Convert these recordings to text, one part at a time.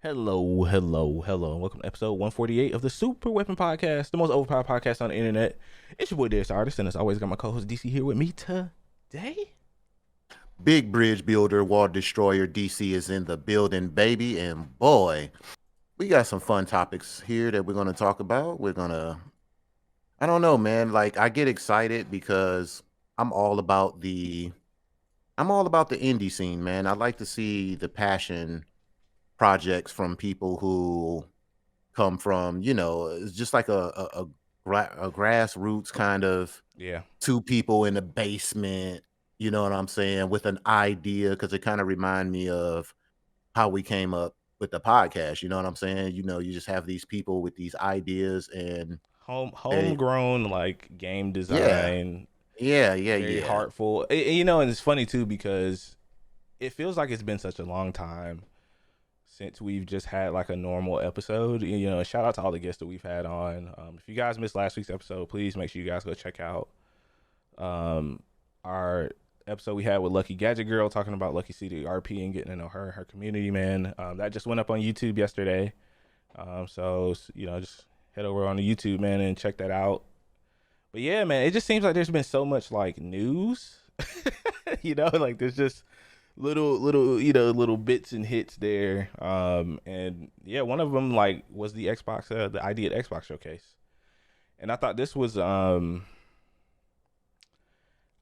Hello. Welcome to episode 148 of the SupeWeapon podcast, the most overpowered podcast on the internet. It's your boy, Darius Artist, and as always, got my co-host DC here with me today. Big bridge builder, wall destroyer, DC is in the building, baby. And boy, we got some fun topics here that we're going to talk about. I don't know, man. Like, I get excited because I'm all about the, I'm all about the indie scene, man. I like to see the passion projects from people who come from, it's just like a grassroots kind of Yeah. two people in the basement, you know what I'm saying, with an idea, because it kind of remind me of how we came up with the podcast. You know what I'm saying? You just have these people with these ideas, and they, Homegrown, like, game yeah, design, yeah, yeah, very yeah, heartful. And it's funny, too, because it feels like it's been such a long time since we've just had, like, a normal episode. Shout out to all the guests that we've had on. If you guys missed last week's episode, please make sure you guys go check out Um, our episode we had with Lucky Gadget Girl talking about Lucky City RP and getting to know her and her community, man. That just went up on YouTube yesterday. So just head over on the YouTube, man, and check that out. But yeah, man, it just seems like there's been so much like news. Like there's just little bits and hits there. And yeah, one of them like was the the ID at Xbox showcase. And I thought this was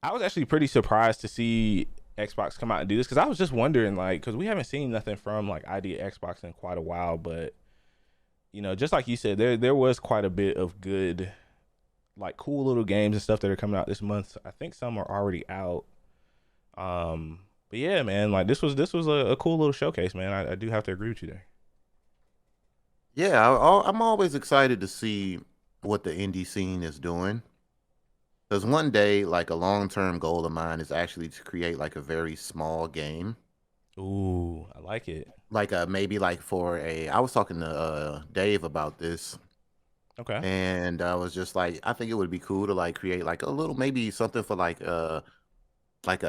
I was actually pretty surprised to see Xbox come out and do this because I was just wondering, like, because we haven't seen nothing from like ID at Xbox in quite a while. But just like you said, there was quite a bit of good, like, cool little games and stuff that are coming out this month. I think some are already out. But yeah, man, like this was a cool little showcase, man. I do have to agree with you there. yeah. I'm always excited to see what the indie scene is doing. Because one day, like, a long term goal of mine is actually to create like a very small game, Ooh, I like it. like a maybe like for a. I was talking to Dave about this, Okay. and I was just like, I think it would be cool to like create like a little, maybe something for like a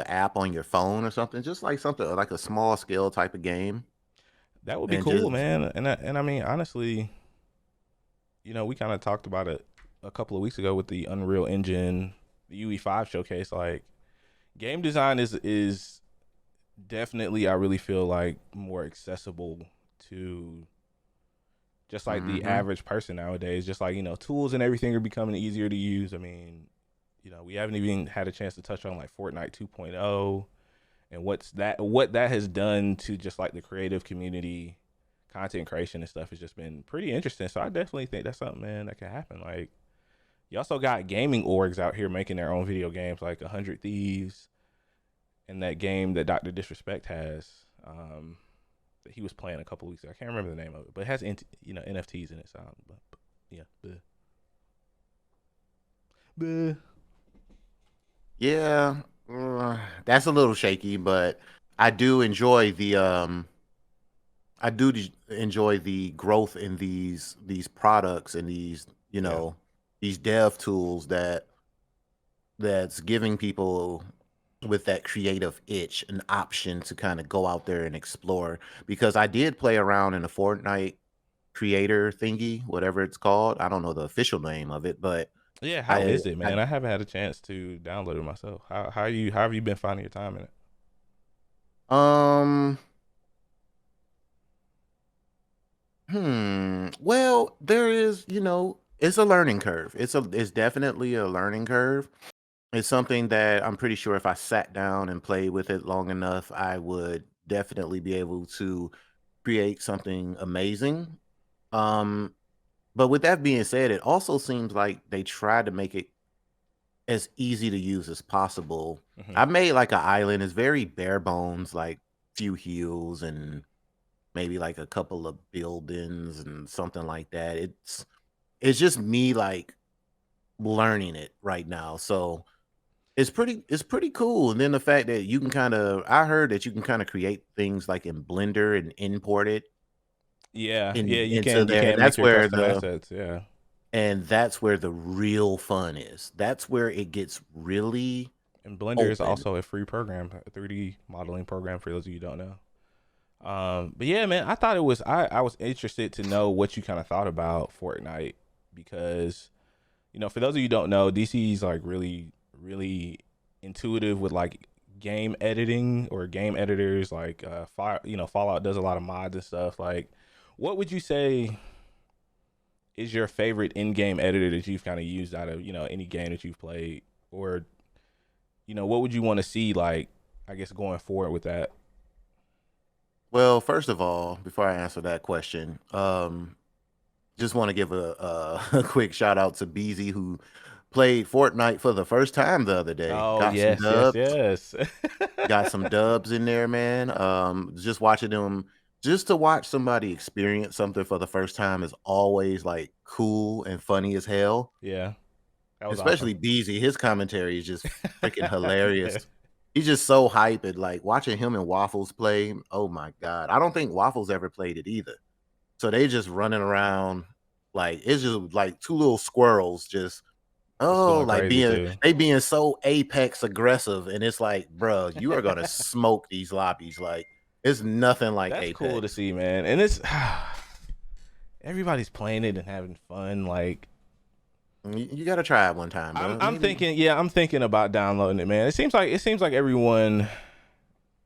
app on your phone or something, just like something like a small scale type of game, That would be and cool, just man. And I mean, honestly, we kind of talked about it a couple of weeks ago with the Unreal Engine, the UE5 showcase. Like, game design is definitely, I really feel like, more accessible to just like the hmm average person nowadays. Just like tools and everything are becoming easier to use. I mean, we haven't even had a chance to touch on like Fortnite 2.0 and what that has done to just like the creative community, content creation and stuff has just been pretty interesting. So I definitely think that's something, man, that can happen. Like, you also got gaming orgs out here making their own video games, like 100 Thieves and that game that Dr. Disrespect has. That he was playing a couple weeks ago. I can't remember the name of it, but it has NFTs in it. So, but yeah, bleh. yeah, that's a little shaky, but I do enjoy the enjoy the growth in these products and these Yeah, these dev tools that's giving people with that creative itch an option to kind of go out there and explore. Because I did play around in a Fortnite creator thingy, whatever it's called. I don't know the official name of it, but yeah. How I, is it, I man? I haven't had a chance to download it myself. How have you been finding your time in it? um well, there is, it's a learning curve. It's definitely a learning curve. It's something that I'm pretty sure if I sat down and played with it long enough, I would definitely be able to create something amazing. Um, but with that being said, it also seems like they try to make it as easy to use as possible. Hmm. I made like an island. It's very bare bones, like few hills and maybe like a couple of buildings and something like that. It's just me like learning it right now. So it's pretty cool. And then the fact that you can kind of I heard that you can kind of create things like in Blender and import it Yeah. in You into can there. make your custom assets. Yeah, And that's where the real fun is. That's where it gets really and Blender is open. also a free program, a 3D modeling program for those of you who don't know. But yeah, man, I thought it was. I was interested to know what you kind of thought about Fortnite because for those of you who don't know, DC's like really intuitive with like game editing or game editors. Like, Fallout does a lot of mods and stuff. Like, what would you say is your favorite in-game editor that you've kind of used out of any game that you've played, or what would you want to see, like, I guess, going forward with that? Well, first of all, before I answer that question, just want to give a quick shout out to Beezy who played Fortnite for the first time the other day. Oh yes, yes, yes. Got some dubs in there, man. Just watching them, just to watch somebody experience something for the first time is always like cool and funny as hell. Yeah, that was awesome. Especially Beezy, his commentary is just freaking hilarious. Yeah. He's just so hype and like watching him and Waffles play. Oh my god, I don't think Waffles ever played it either. So they just running around like it's just like two little squirrels just Just oh going like crazy being too. they being so apex aggressive and it's like, bro, you are gonna smoke these lobbies. Like it's nothing like That's cool to Apex. see, man. And it's everybody's playing it and having fun. Like, You gotta try it one time, I'm bro. I'm Maybe thinking, yeah, I'm thinking about downloading it, man. It seems like everyone,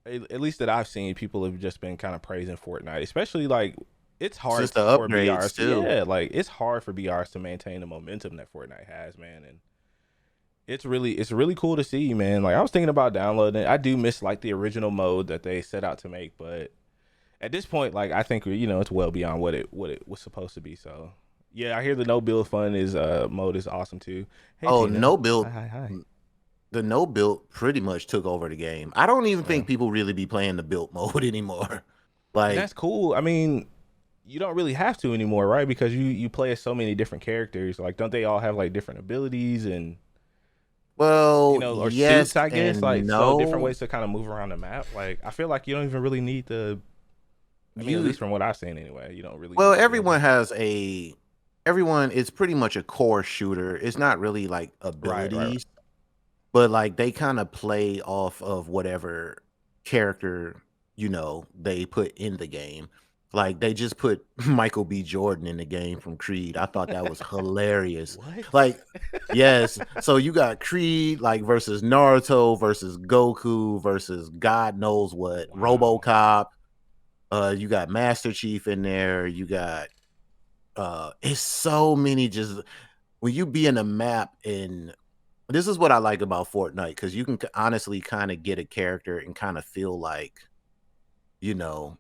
at least that I've seen, people have just been kind of praising Fortnite, especially like it's it's hard just the for upgrades BRs to, too. yeah, like it's hard for BRs to maintain the momentum that Fortnite has, man. And it's really cool to see, man. Like I was thinking about downloading it. I do miss like the original mode that they set out to make, but at this point, like I think it's well beyond what it was supposed to be. So yeah, I hear the no build fun is mode is awesome too. Hey Oh, Tina, no hi build. hi hi. The no build pretty much took over the game. I don't even Yeah, think people really be playing the build mode anymore. and Like, that's cool. I mean, you don't really have to anymore, right? Because you play as so many different characters. Like, don't they all have like different abilities and well, or yes suits? I guess and like so different no. ways to kind of move around the map. Like, I feel like you don't even really need the. I mean, at You least from what I've seen, anyway, you don't really well, need the building. everyone. It's pretty much a core shooter. It's not really like Right, right, right. abilities, but like they kind of play off of whatever character they put in the game. Like they just put Michael B. Jordan in the game from Creed. I thought that was hilarious. What? Like, yes. So you got Creed like versus Naruto versus Goku versus God knows what, Wow. RoboCop. You got Master Chief in there. You got it's so many just when you be in a map and this is what I like about Fortnite because you can honestly kind of get a character and kind of feel like, you know,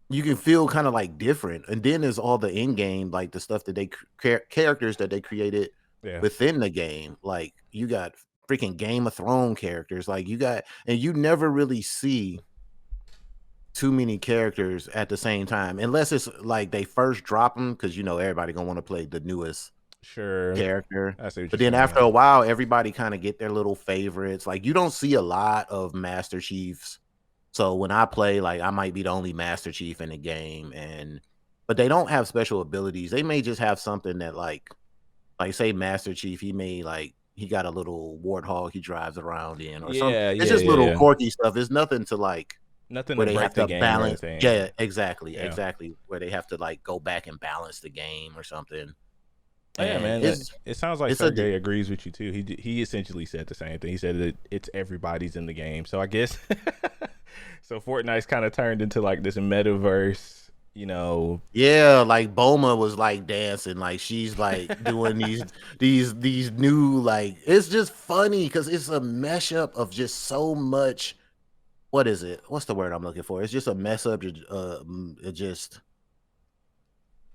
you can feel kind of like different. And then there's all the in game, like the stuff that characters that they created Yeah. within the game. Like you got freaking Game of Thrones characters, like you got, and you never really see too many characters at the same time, unless it's like they first drop them because everybody gonna want to play the newest Sure. character. I see what But you're then saying. after Yeah. a while, everybody kind of get their little favorites. Like you don't see a lot of Master Chiefs. So when I play, like I might be the only Master Chief in the game, and but they don't have special abilities. They may just have something that like say Master Chief, he may like he got a little warthog he drives around in or some Yeah. it's Yeah. just Yeah. little Yeah. quirky stuff. It's nothing to like Nothing where to they break have the to game or balance. anything. Yeah, exactly, Yeah. exactly. Where they have to like go back and balance the game or something. Oh yeah, And man. It sounds like it's a Sergey agrees with you too. He essentially said the same thing. He said that it's everybody's in the game. So I guess so. Fortnite's kind of turned into like this metaverse. yeah, like Boma was like dancing, like she's like doing these new like it's just funny because it's a mashup of just so much. What is it? What's the word I'm looking for? It's just a mess up. It just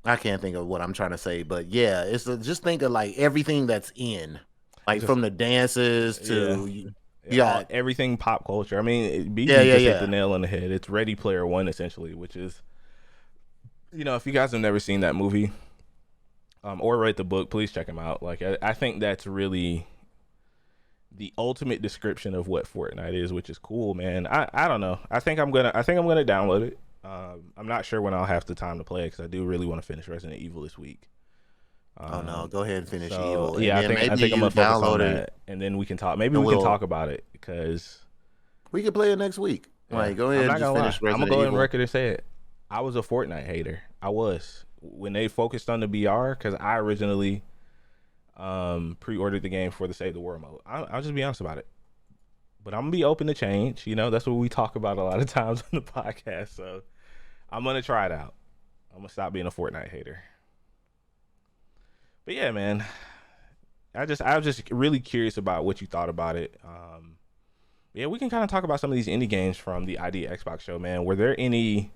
I can't think of what I'm trying to say, but yeah, just think of like everything that's in, It's like just from the dances yeah, to you yeah, all got everything pop culture. I mean, yeah, BZ yeah, just hit the yeah. nail on the head. It's Ready Player One essentially, which is if you guys have never seen that movie, or read the book, please check them out. Like I think that's really the ultimate description of what Fortnite is, which is cool, man. I don't know. I think I'm gonna download it. I'm not sure when I'll have the time to play it because I do really want to finish Resident Evil this week. Oh no, Um, go ahead and finish so Evil, and yeah, I then think I maybe think I'm you gonna focus on download it, that, and then we can talk. Maybe and we can we'll talk about it because we can play it next week. Yeah, Like, go I'm ahead and not just gonna lie. finish I'm gonna Resident go on Evil. record and say it. I was a Fortnite hater. I was when they focused on the BR because I originally pre-ordered the game for the Save the World mode. I'll just be honest about it. But I'm gonna be open to change. You know, that's what we talk about a lot of times on the podcast. So I'm gonna try it out. I'm gonna stop being a Fortnite hater. But yeah, man, I was just really curious about what you thought about it. Yeah, we can kind of talk about some of these indie games from the ID Xbox show, man. Were there any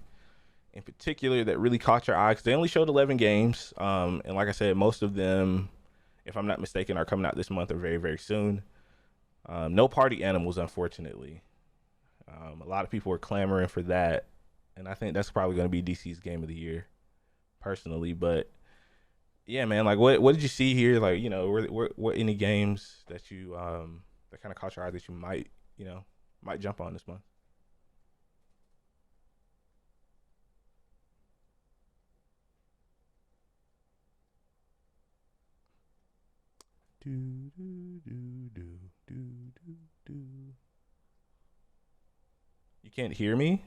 in particular that really caught your eye? Because they only showed 11 games, and like I said, most of them, if I'm not mistaken, are coming out this month or very, very soon. No Party Animals, unfortunately. A lot of people were clamoring for that, and I think that's probably going to be DC's game of the year, personally. But yeah, man, like what did you see here? Like, you know, what any games that you that kind of caught your eye that you might, you know, might jump on this month? Do do do do do do do. You can't hear me?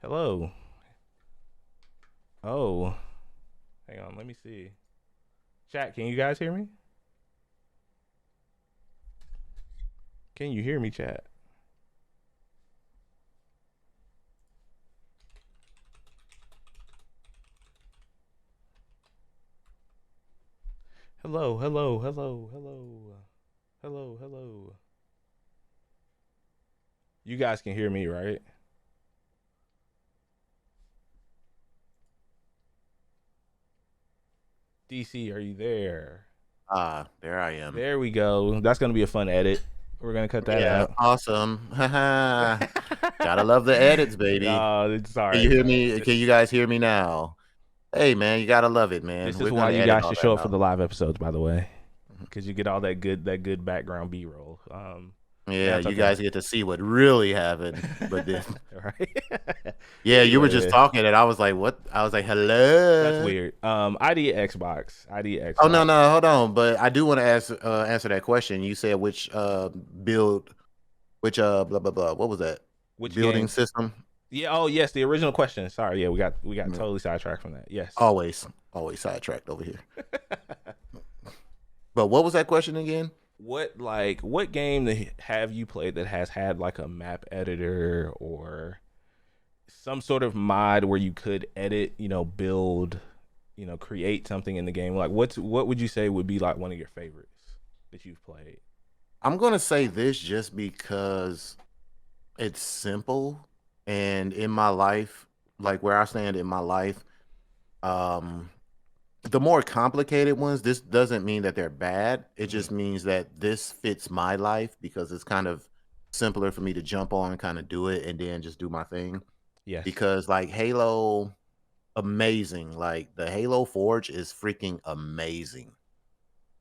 Hello. Oh, hang on. Let me see. Chat, can you guys hear me? Can you hear me, chat? Hello, hello, hello, hello, hello, hello. You guys can hear me, right? DC, are you there? Ah, there I am. There we go. That's gonna be a fun edit. We're gonna cut that Yeah, out. awesome. Gotta love the edits, baby. No, it's all Can you right, hear man. me? Can you guys hear me now? Hey, man, you gotta love it, man. This is We're why gonna you edit guys all should that show up for out. the live episodes, by the way, because you get all that good background B roll. Yeah, That's you okay. guys get to see what really happened. But then, Right. yeah, you were just Anyway, talking, and I was like, "What?" I was like, that's "Hello." weird. ID Xbox. ID Oh no, Xbox. no, hold on. But I do want to answer that question. You said which build, which blah blah blah. What was that? Which Building game? system. Yeah. Oh, yes. The original question. Sorry. Yeah, we got Mm, totally sidetracked from that. Yes. always sidetracked over here. But what was that question again? What game have you played that has had like a map editor or some sort of mod where you could edit, you know, build, you know, create something in the game? Like what would you say would be like one of your favorites that you've played? I'm gonna say this just because it's simple, and in my life, like where I stand in my life, um, the more complicated ones, this doesn't mean that they're bad. It Hmm. just means that this fits my life because it's kind of simpler for me to jump on, kind of do it, and then just do my thing. Yes. Because like Halo, amazing. Like the Halo Forge is freaking amazing.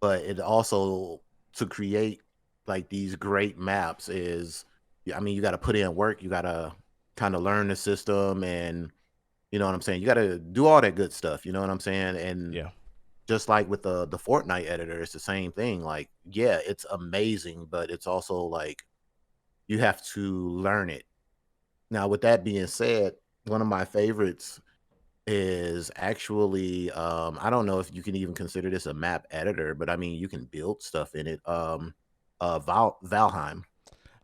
But it also to create like these great maps is yeah, I mean, you gotta put in work, you gotta kind of learn the system and you know what I'm saying? You gotta do all that good stuff, you know what I'm saying? And Yeah. just like with the Fortnite editor, it's the same thing. Like, yeah, it's amazing, but it's also like you have to learn it. Now, with that being said, one of my favorites is actually I don't know if you can even consider this a map editor, but I mean you can build stuff in it. Valheim.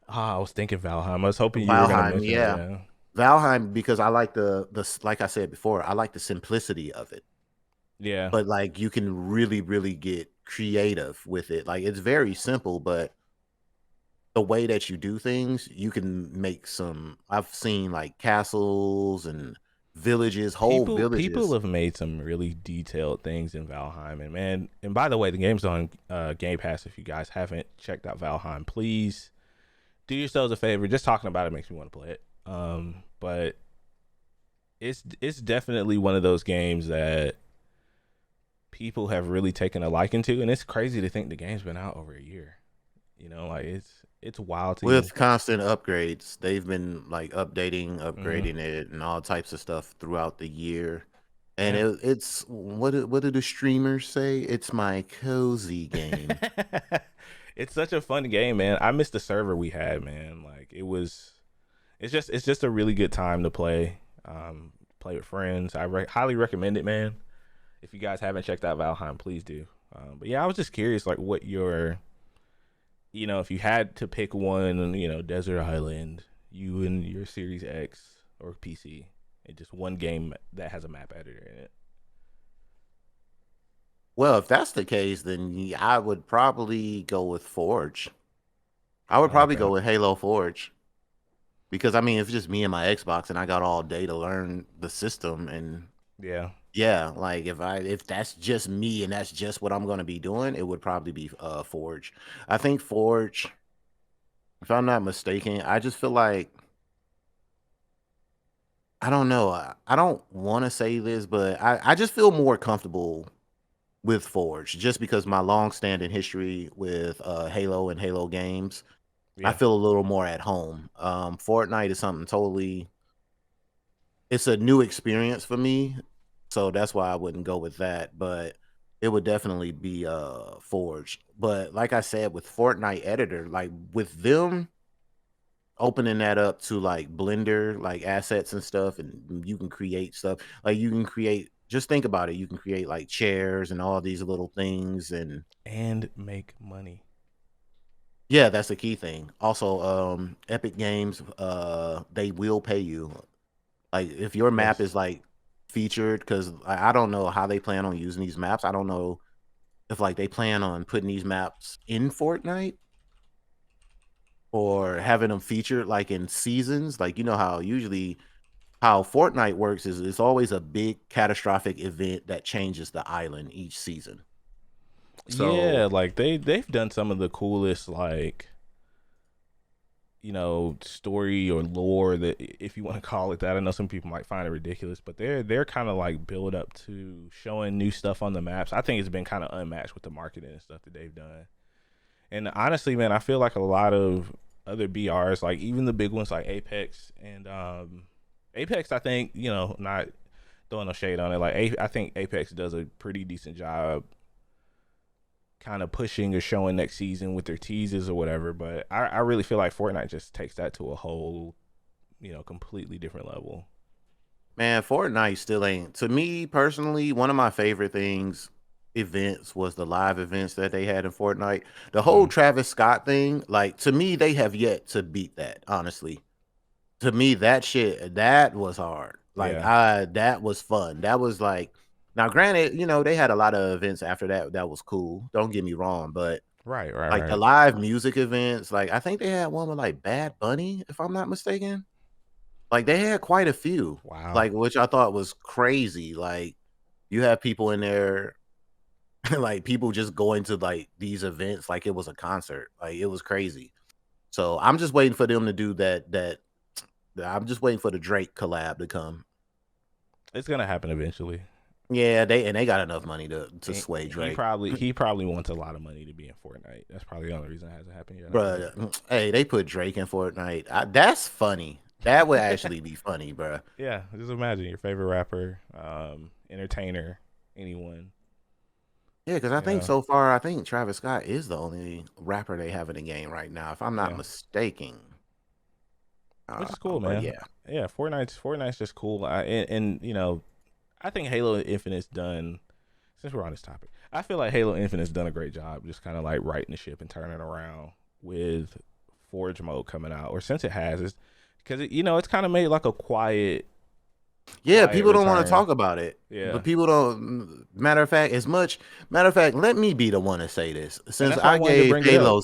Ah, I was thinking Valheim. I was hoping you were gonna Valheim, mention it. yeah. Yeah. Valheim because I like like I said before, I like the simplicity of it. Yeah. But like you can really, really get creative with it. Like it's very simple, but the way that you do things, you can make some I've seen like castles and villages, whole People villages. have made some really detailed things in Valheim, and man, and by the way, the game's on Game Pass. If you guys haven't checked out Valheim, please do yourselves a favor. Just talking about it makes me want to play it. But it's definitely one of those games that people have really taken a liking to, and it's crazy to think the game's been out over a year. You know, like it's wild to even. With constant upgrades, they've been like updating, Mhm. upgrading it, and all types of stuff throughout the year. And Yeah. it's what do the streamers say? It's my cozy game. It's such a fun game, man. I miss the server we had, man. Like it was. it's just a really good time to play. Play with friends. I highly recommend it, man. If you guys haven't checked out Valheim, please do. But yeah, I was just curious, like, what your, if you had to pick one, Desert Island, you and your Series X or PC, and just one game that has a map editor in it. Well, if that's the case, then I would probably go with Forge. I would probably Okay. go with Halo Forge because I mean, if it's just me and my Xbox and I got all day to learn the system, and Yeah. yeah, like if that's just me and that's just what I'm gonna be doing, it would probably be Forge. I think Forge, if I'm not mistaken, I just feel like I don't know. I don't want to say this, but I just feel more comfortable with Forge just because my long-standing history with Halo and Halo games. I Yeah. feel a little more at home. Fortnite is something totally. It's a new experience for me, so that's why I wouldn't go with that. But it would definitely be Forge. But like I said, with Fortnite editor, like with them opening that up to like Blender, like assets and stuff, and you can create stuff. Like you can create. Just think about it. You can create like chairs and all these little things, and And make money. yeah, that's the key thing. Also, Epic Games, they will pay you. Like if your map Yes. is like featured, because I don't know how they plan on using these maps. I don't know if like they plan on putting these maps in Fortnite or having them featured like in seasons. Like you know how usually how Fortnite works is it's always a big catastrophic event that changes the island each season. Yeah, So like they've done some of the coolest, like, story or lore, that, if you want to call it that. I know some people might find it ridiculous, but they're kind of like build up to showing new stuff on the maps. I think it's been kind of unmatched with the marketing and stuff that they've done. And honestly, man, I feel like a lot of other BRs, like even the big ones like Apex and Apex, I think, not throwing no shade on it. Like I think Apex does a pretty decent job kind of pushing or showing next season with their teases or whatever. But I really feel like Fortnite just takes that to a whole, completely different level. man, Fortnite still ain't to me personally, one of my favorite things events was the live events that they had in Fortnite. The whole Mm, Travis Scott thing, like to me, they have yet to beat that, honestly. To me, that shit, that was hard. Like yeah. that was fun. That was like now granted, they had a lot of events after that that was cool. Don't get me wrong, but Right, right, like the right. live music events, like I think they had one with like Bad Bunny, if I'm not mistaken. Like, they had quite a few, Wow. like, which I thought was crazy, like, you have people in there like, people just going to, like, these events like it was a concert, like, it was crazy. So, I'm just waiting for them to do that I'm just waiting for the Drake collab to come. It's gonna happen eventually. Yeah, they got enough money to And sway he Drake. probably he probably wants a lot of money to be in Fortnite. That's probably the only reason it hasn't happened yet, I feel Bruh, hey, they put Drake in Fortnite, that's funny. That would like. actually be funny, bruh. Yeah, just imagine your favorite rapper, entertainer, anyone. Yeah, because I You think know, so far, I think Travis Scott is the only rapper they have in the game right now, if I'm not yeah, mistaken. which is cool, But man. yeah, Yeah, Fortnite's just cool. And I think Halo Infinite's done. Since we're on this topic, I feel like Halo Infinite's done a great job, just kind of like righting the ship and turning it around with Forge mode coming out, or since it has, it's because it's kind of made like a yeah, quiet people don't want to return. talk about it, but Yeah, people don't. Matter of fact, matter of fact, let me be the one to say this. and Since that's why I I wanted to gave bring it up.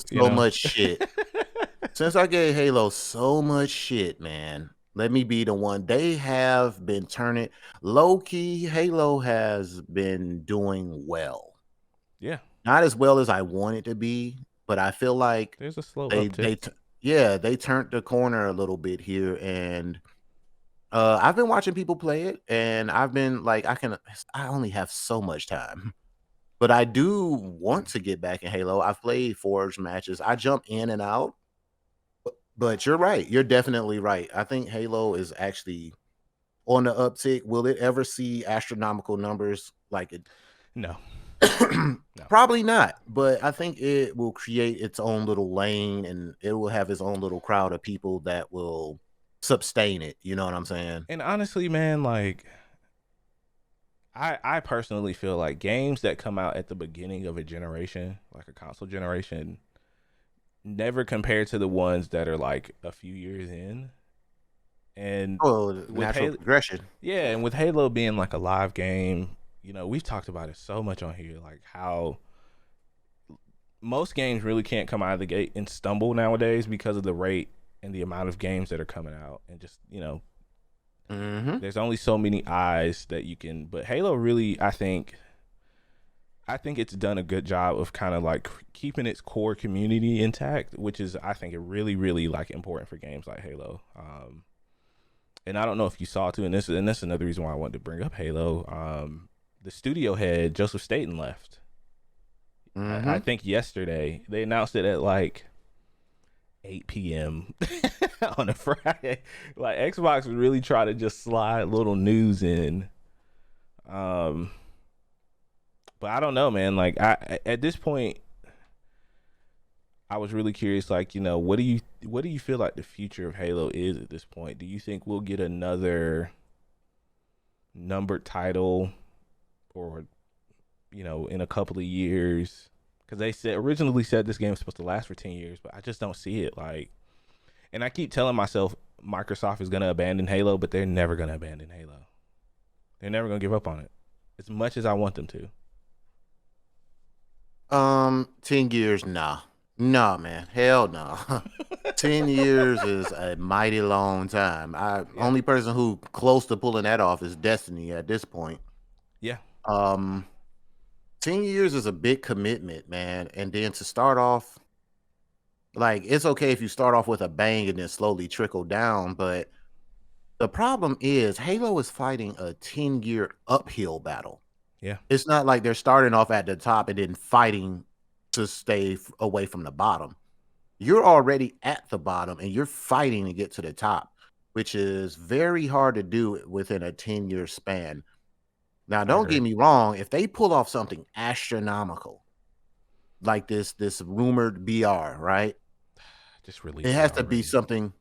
Halo so much shit, man. Let me be the one. They have been turning low key. Halo has been doing well. Yeah, Not as well as I want it to be, but I feel like there's a slow they uptick. they t yeah, they turned the corner a little bit here, and, I've been watching people play it, and I've been like, I only have so much time, but I do want to get back in Halo. I've played Forge matches. I jump in and out, but you're right. You're definitely right. I think Halo is actually on the uptick. Will it ever see astronomical numbers like it No, no. Probably not, but I think it will create its own little lane and it will have its own little crowd of people that will sustain it. You know what I'm saying? And honestly, man, like I personally feel like games that come out at the beginning of a generation, like a console generation, never compare to the ones that are like a few years in. And Oh, with natural Halo, progression. yeah, and with Halo being like a live game, we've talked about it so much on here, like how most games really can't come out of the gate and stumble nowadays because of the rate and the amount of games that are coming out, and just Mm-hmm. there's only so many eyes that you can. But Halo really, I think it's done a good job of kind of like keeping its core community intact, which is, I think, really, really like important for games like Halo. And I don't know if you saw too, and this is another reason why I wanted to bring up Halo. The studio head Joseph Staten left. I Mm-hmm. think yesterday they announced it at like 8 p.m. on a Friday. Like Xbox would really try to just slide little news in. Um, but I don't know, man. Like at this point, I was really curious. Like, what do you feel like the future of Halo is at this point? Do you think we'll get another numbered title, or in a couple of years? Because they originally said this game was supposed to last for 10 years, but I just don't see it. Like, and I keep telling myself Microsoft is gonna abandon Halo, but they're never gonna abandon Halo. They're never gonna give up on it, as much as I want them to. 10 years, nah. Nah, man. Hell no. 10 years is a mighty long time. I Yeah, only person who close to pulling that off is Destiny at this point. yeah, Um 10 years is a big commitment, man. And then to start off, like it's okay if you start off with a bang and then slowly trickle down, but the problem is Halo is fighting a 10-year uphill battle. yeah. It's not like they're starting off at the top and then fighting to stay away from the bottom. You're already at the bottom and you're fighting to get to the top, which is very hard to do within a 10-year span. Now, I don't agree. get me wrong, if they pull off something astronomical like this rumored BR, right? Just It release it has to be already. something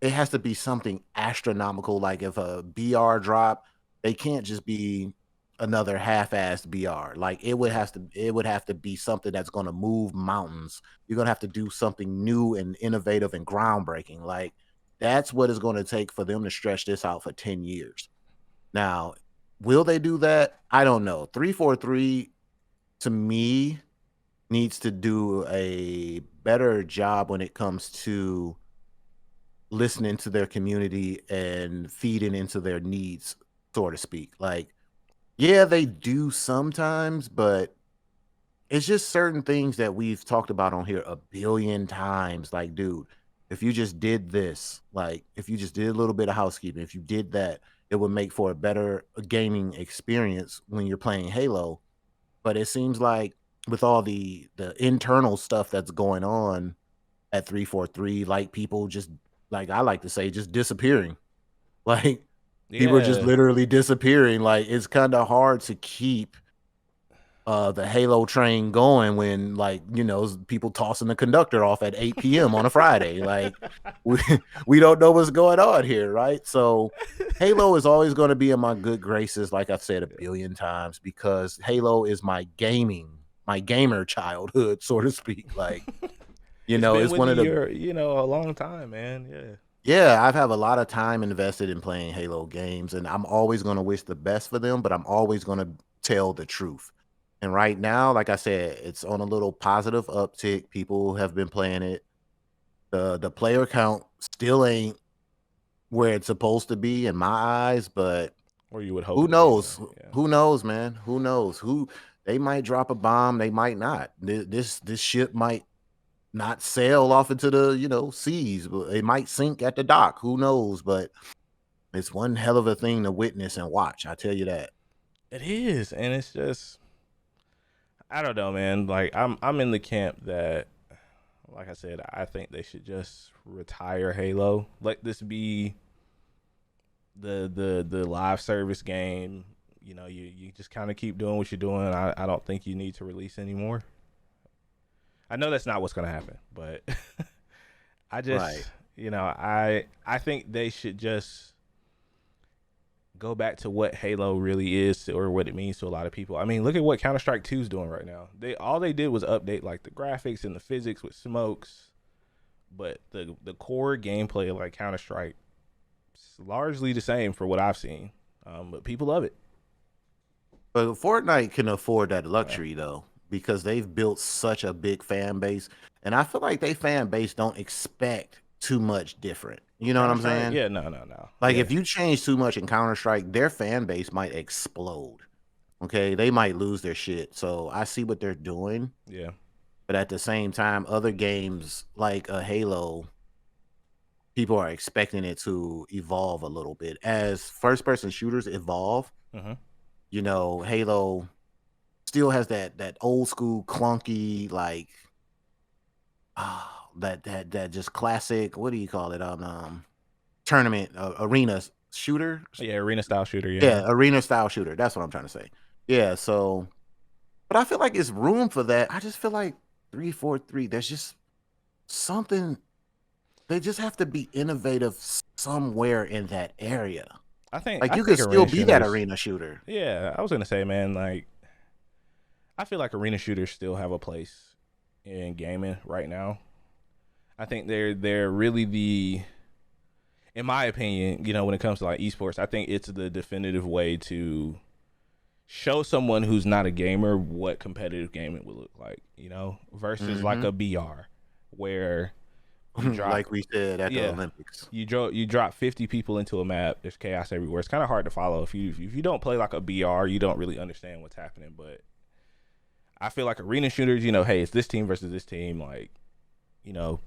it has to be something astronomical. Like if a BR drop, they can't just be another half-assed BR. Like Yeah, it would have to be something that's going to move mountains. You're going to have to do something new and innovative and groundbreaking. Like that's what it's going to take for them to stretch this out for 10 years. Now, will they do that? I don't know. 343 to me needs to do a better job when it comes to listening to their community and feeding into their needs, so to speak. Like, yeah, they do sometimes, but it's just certain things that we've talked about on here a billion times. Like, dude, if you just did this, like, if you just did a little bit of housekeeping, if you did that, it would make for a better gaming experience when you're playing Halo. But it seems like with all the internal stuff that's going on at 343, like people just like I like to say, just disappearing. Like people are just yeah. literally disappearing. Like it's kind of hard to keep the Halo train going when people tossing the conductor off at 8 p.m. on a Friday. Like we we don't know what's going on here, right? So Halo is always going to be in my good graces, like I've said a billion times, because Halo is my gamer childhood, so to speak. Like, It's been it's with one of the you, a long time, man. Yeah. yeah, I've have a lot of time invested in playing Halo games, and I'm always gonna wish the best for them, but I'm always gonna tell the truth. And right now, like I said, it's on a little positive uptick. People have been playing it. The player count still ain't where it's supposed to be in my eyes, but Or you would hope who it anyway. knows? Yeah. Who knows, man? Who knows? Who they might drop a bomb, they might not. This ship might not sail off into the seas. It might sink at the dock. Who knows? But it's one hell of a thing to witness and watch. I tell you that. It is, and it's just, I don't know, man. Like I'm in the camp that, like I said, I think they should just retire Halo. Let this be the live service game. You just kind of keep doing what you're doing. I don't think you need to release anymore. I know that's not what's gonna happen, but I just Right. I think they should just go back to what Halo really is or what it means to a lot of people. I mean, look at what Counter-Strike 2 is doing right now. All they did was update like the graphics and the physics with smokes, but the core gameplay of like Counter-Strike is largely the same for what I've seen. But people love it. But Fortnite can afford that Yeah. luxury though, because they've built such a big fan base, and I feel like they fan base don't expect too much different. You know what I'm Counter-Strike? saying? Yeah, no. Like Yeah. if you change too much in Counter Strike, their fan base might explode. Okay, they might lose their shit. So I see what they're doing, Yeah. but at the same time, other games like a Halo, people are expecting it to evolve a little bit as first person shooters evolve. Mhm. Halo still has that old school clunky like that just classic, what do you call it, on tournament arena shooter. Yeah, arena style shooter, yeah. Yeah, arena style shooter, that's what I'm trying to say. Yeah, so but I feel like it's room for that. I just feel like 343, there's just something, they just have to be innovative somewhere in that area. I think Like I you could think still arena be that shooters. arena shooter. Yeah, I was gonna say, man, like I feel like arena shooters still have a place in gaming right now. I think they're really in my opinion, when it comes to like esports, I think it's the definitive way to show someone who's not a gamer what competitive gaming would look like, versus like Hmm. a BR where you drop, Like we said at the yeah, Olympics. you drop 50 people into a map. There's chaos everywhere. It's kind of hard to follow if you don't play like a BR. You don't really understand what's happening. But I feel like arena shooters, hey, it's this team versus this team, like, you know,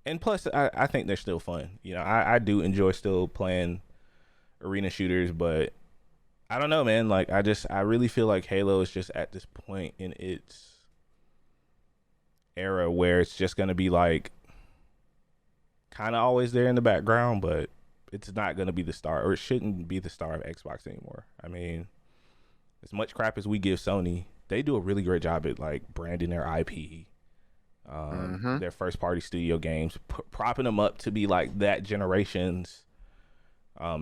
and plus I think they're still fun. I do enjoy still playing arena shooters, but I don't know, man. Like I really feel like Halo is just at this point in its era where it's just gonna be like kind of always there in the background, but it's not gonna be the star, or it shouldn't be the star of Xbox anymore. I mean, as much crap as we give Sony, they do a really great job at like branding their IP, Hmm. their first party studio games, propping them up to be like that generation's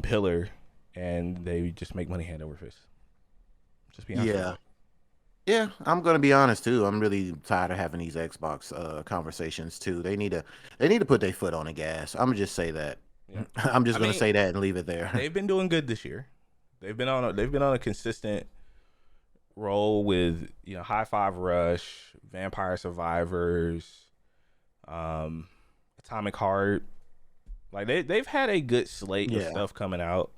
pillar, and they just make money hand over fist. Just be honest with Yeah. Yeah, I'm gonna be honest too. I'm really tired of having these Xbox conversations too. They need to put their foot on the gas. I'm gonna just say that. you. Yeah, I'm just I gonna mean say that and leave it there. they've been doing good this year. They've been on a consistent roll with High Five Rush, Vampire Survivors, um, Atomic Heart. Like they've had a good slate of Yeah. stuff coming out.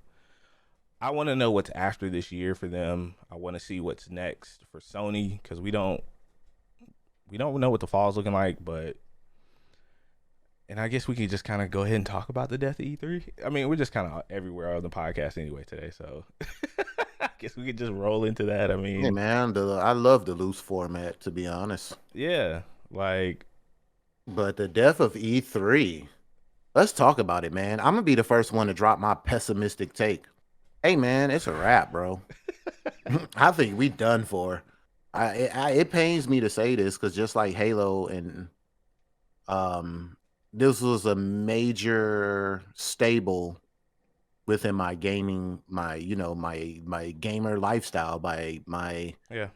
I want to know what's after this year for them. I want to see what's next for Sony because we don't know what the fall's looking like, but and I guess we could just kind of go ahead and talk about the death of E3. I mean, we're just kind of everywhere on the podcast anyway today, so I guess we could just roll into that. I Hey mean, man, I love the loose format to be honest. yeah, like But the death of E3, let's talk about it, man. I'm gonna be the first one to drop my pessimistic take. Hey man, it's a wrap, bro. I think we done for. It pains me to say this because just like Halo and um, this was a major stable within my gaming, my gamer lifestyle, by my, yeah,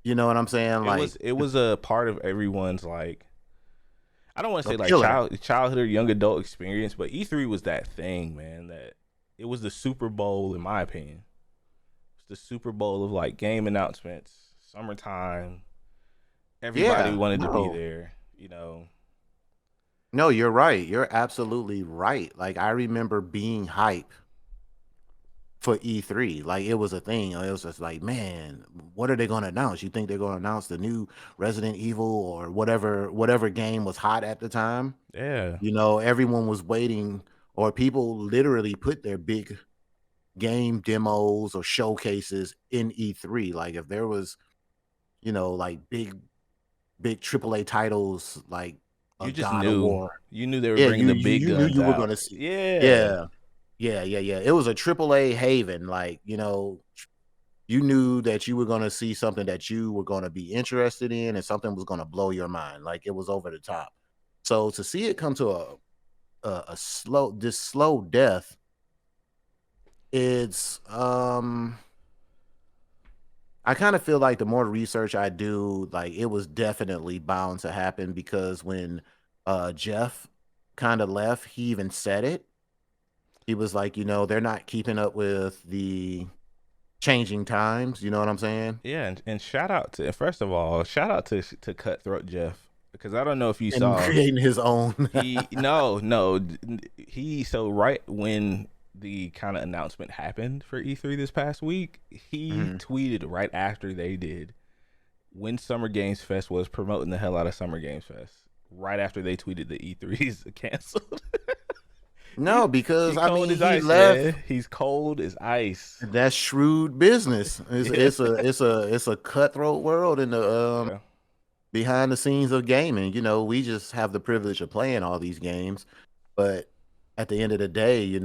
you know what I'm saying, it like was it was a part of everyone's like I don't want to a say like pillar. childhood or young adult experience, but E3 was that thing, man. That it was the Super Bowl, in my opinion. It's the Super Bowl of like game announcements, summertime. Everybody Yeah, wanted to be no, there, no, you're right. You're absolutely right. Like I remember being hype for E3. Like it was a thing. It was just like, man, what are they going to announce? You think they're going to announce the new Resident Evil or whatever game was hot at the time? Yeah, Everyone was waiting, or people literally put their big game demos or showcases in E3. Like if there was, like big AAA titles like a you just God of knew, War. you knew they were Yeah, bringing you the you big you knew guns you were out. gonna see. Yeah, Yeah, yeah. It was a AAA haven. Like, you knew that you were gonna see something that you were gonna be interested in and something was gonna blow your mind. Like it was over the top. So to see it come to slow death. It's I kind of feel like the more research I do, like it was definitely bound to happen because when Jeff kind of left, he even said it. He was like, they're not keeping up with the changing times. You know what I'm saying? Yeah, and shout out to first of all, shout out to Cutthroat Jeff because I don't know if you And saw creating his own. he no he so right when the kind of announcement happened for E3 this past week, he Mhm. tweeted right after they did when Summer Games Fest was promoting the hell out of Summer Games Fest. Right after they tweeted the E3's canceled. No, he because he I cold mean as he ice, left. man. He's cold as ice. That's shrewd business. It's Yeah. it's a it's a it's a cutthroat world in the Yeah. behind the scenes of gaming. We just have the privilege of playing all these games, but at the end of the day,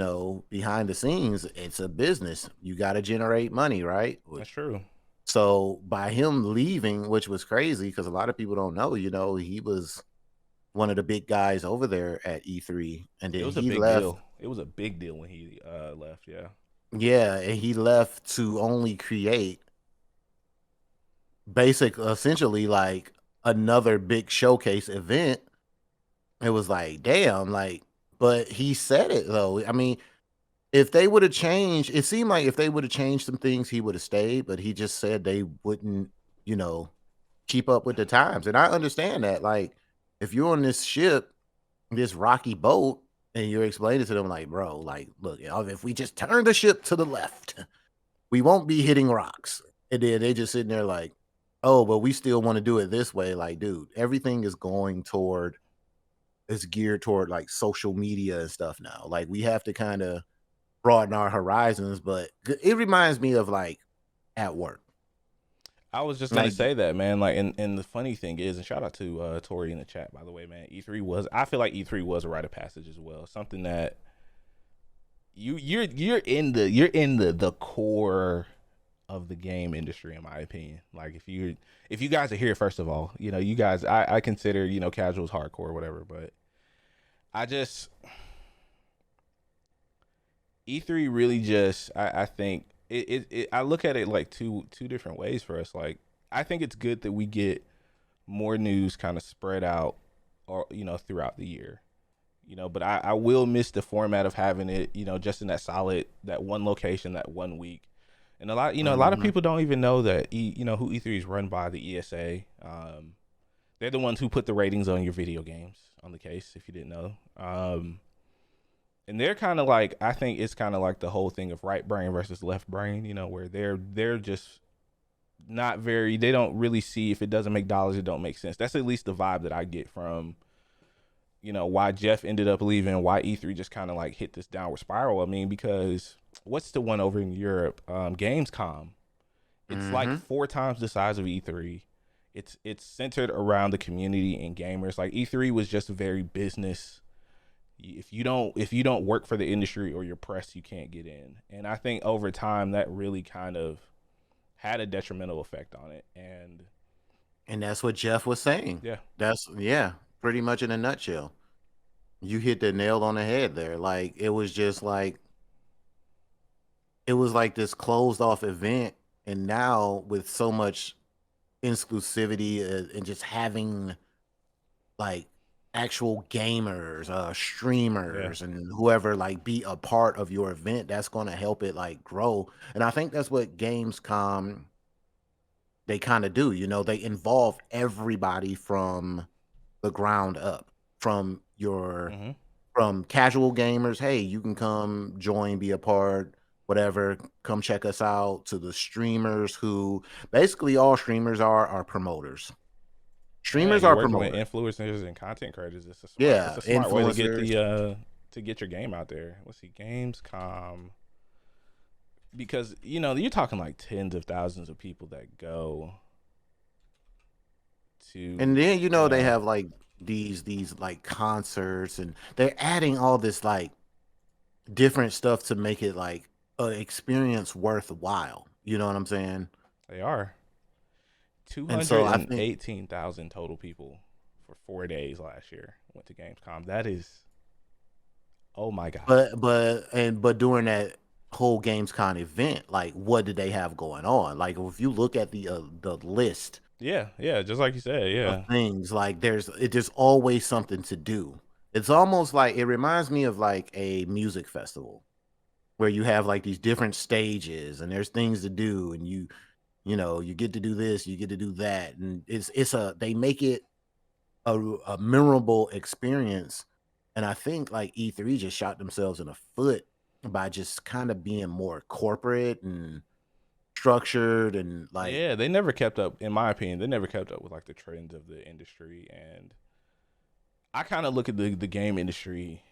behind the scenes, it's a business. You got to generate money, right? That's true. So by him leaving, which was crazy because a lot of people don't know, he was one of the big guys over there at E3, and It then was a he big left. deal. It was a big deal when he left. Yeah. Yeah, and he left to only create essentially like another big showcase event. It was like, damn, like, but he said it though. I mean, if they would have changed, it seemed like if they would have changed some things, he would have stayed, but he just said they wouldn't, you know, keep up with the times. And I understand that. Like, if you're on this ship, this rocky boat, and you're explaining to them, like, bro, like, look, if we just turn the ship to the left, we won't be hitting rocks. And then they just sitting there like, oh, but we still want to do it this way. Like, dude, everything is geared toward like social media and stuff now. Like, we have to kind of broaden our horizons, but it reminds me of like at work. I was just gonna Like, say that, man. Like, and the funny thing is, and shout out to Tori in the chat, by the way, man. E3 was, I feel like E3 was a rite of passage as well. Something that you're in the core of the game industry, in my opinion. Like, if you guys are here, first of all, you guys, I consider casuals hardcore, or whatever, but I just E3 really just I think I look at it like two different ways for us. Like, I think it's good that we get more news kind of spread out or throughout the year. But I will miss the format of having it, just in that one location, that one week. And a lot of mhm. people don't even know that who E3 is run by, the ESA. They're the ones who put the ratings on your video games, on the case, if you didn't know. And they're kind of like, I think it's kind of like the whole thing of right brain versus left brain, where they're just not very, they don't really see, if it doesn't make dollars, it don't make sense. That's at least the vibe that I get from why Jeff ended up leaving, why E3 just kind of like hit this downward spiral. I mean, because what's the one over in Europe, Gamescom? It's like Mhm. 4 times the size of E3. It's centered around the community and gamers. Like, E3 was just very business. If you don't work for the industry or you're pressed, you can't get in. And I think over time that really kind of had a detrimental effect on it. And And that's what Jeff was saying. yeah, That's yeah, pretty much in a nutshell. You hit the nail on the head there. Like it was like this closed off event, and now with so much exclusivity and just having like actual gamers, yeah, streamers, and whoever like be a part of your event, that's going to help it like grow. And I think that's what Gamescom they kind of do. They involve everybody from the ground up, from your hmm from casual gamers. Hey, you can come join, be a part, whatever. Come check us out. To the streamers, who basically all streamers are promoters. yeah. Streamers You're are working with promoters. influencers and content creators. It's Yeah, a smart way to get influencers. your game out there. Let's see, Gamescom, because you're talking like tens of thousands of people that go And to then you they know have like these like concerts, and they're adding all this like different stuff to make it like a experience worthwhile. You know what I'm saying? they are And so I think 218,000 total people for 4 days last year went to Gamescom. That is Oh my god. But during that whole Gamescom event, like what did they have going on? Like if you look at the list Yeah, yeah, just like you said, of yeah. things, like there's always something to do. It's almost like it reminds me of like a music festival where you have like these different stages and there's things to do and you know, you get to do this, you get to do that, and they make it a memorable experience. And I think like E3 just shot themselves in the foot by just kind of being more corporate and structured and like Yeah, they never kept up, in my opinion, they never kept up with like the trends of the industry. And I kind of look at the game industry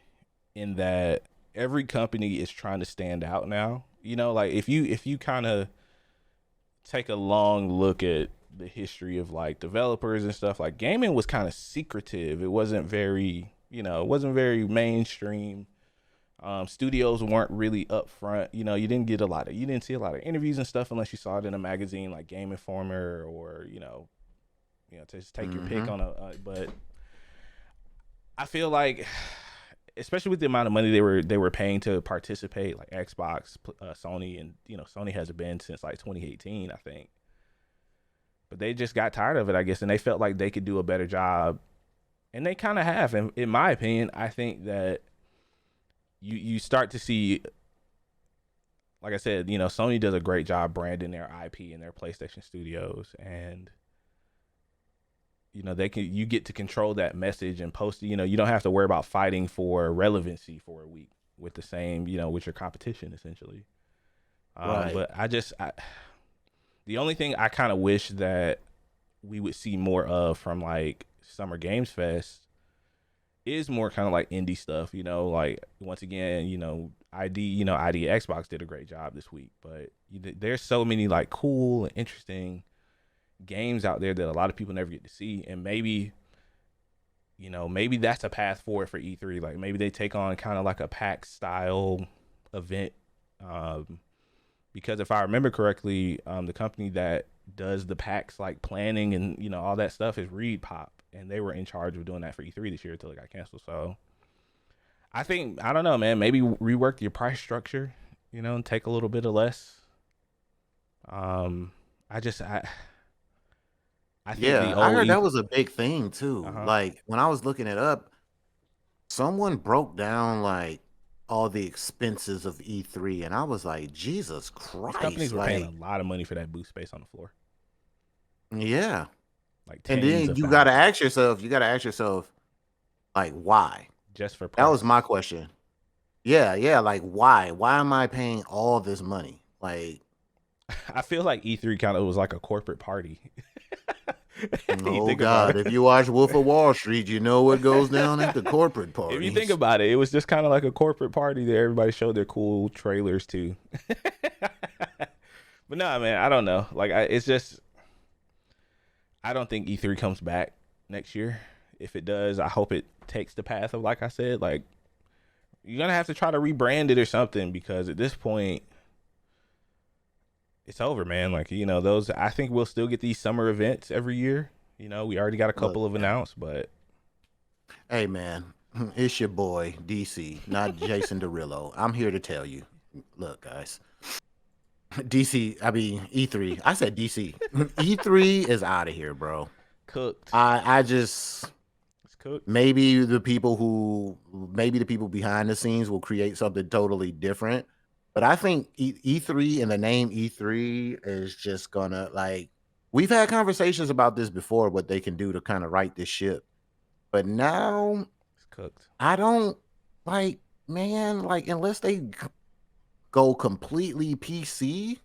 in that every company is trying to stand out now. You know, like if you kind of take a long look at the history of like developers and stuff, like gaming was kind of secretive. It wasn't very, it wasn't very mainstream. Studios weren't really upfront. You know, you didn't see a lot of interviews and stuff unless you saw it in a magazine like Game Informer or just take your pick mhm. on But I feel like, especially with the amount of money they were paying to participate, like Xbox, Sony, and Sony hasn't been since like 2018, I think. But they just got tired of it, I guess, and they felt like they could do a better job, and they kind of have. And in my opinion, I think that you start to see, like I said, Sony does a great job branding their IP and their PlayStation Studios, and you get to control that message and post. You don't have to worry about fighting for relevancy for a week with the same, with your competition essentially. Right. But the only thing I kind of wish that we would see more of from like Summer Games Fest is more kind of like indie stuff. Like once again, ID Xbox did a great job this week, but there's so many like cool and interesting games out there that a lot of people never get to see. And maybe that's a path forward for E3. Like maybe they take on kind of like a PAX style event. Because if I remember correctly, the company that does the PAX like planning and all that stuff is Reed Pop, and they were in charge of doing that for E3 this year until it got canceled. So I don't know, man. Maybe rework your price structure, and take a little bit of less. Um, I think the Yeah, I old heard that E3. was a big thing Uh too. huh. Like when I was looking it up, someone broke down like all the expenses of E3 and I was like, Jesus These companies Christ. were paying a Like, lot of money for that booth space on the floor, yeah. like And tens then of thousands, you gotta ask yourself, like, why? just for That was press. my question. Yeah, yeah, like why? Why am I paying all this money? Like, I feel like E3 kind of was like a corporate party. You oh think about God, it. if you watch Wolf of Wall Street, you know what goes down at the corporate If you think parties. about it, it was just kind of like a corporate party that everybody showed their cool trailers to. But nah, man, I don't know. Like, it's just I don't think E3 comes back next year. If it does, I hope it takes the path of, like I said, like you're gonna have to try to rebrand it or something, because at this point it's over, man. Like, those, I think we'll still get these summer events every year. We already got a Look, couple of man. announced, but Hey man, it's your boy DC, not Jason Derulo. I'm here to tell you. Look, guys. DC, I mean E3. I said DC. E3 is out of here, bro. cooked. I just It's cooked. maybe the people behind the scenes will create something totally different. But I think E3 and the name E3 is just gonna like we've had conversations about this before, what they can do to kind of right this ship. But now It's cooked. I don't like, man, like unless they go completely PC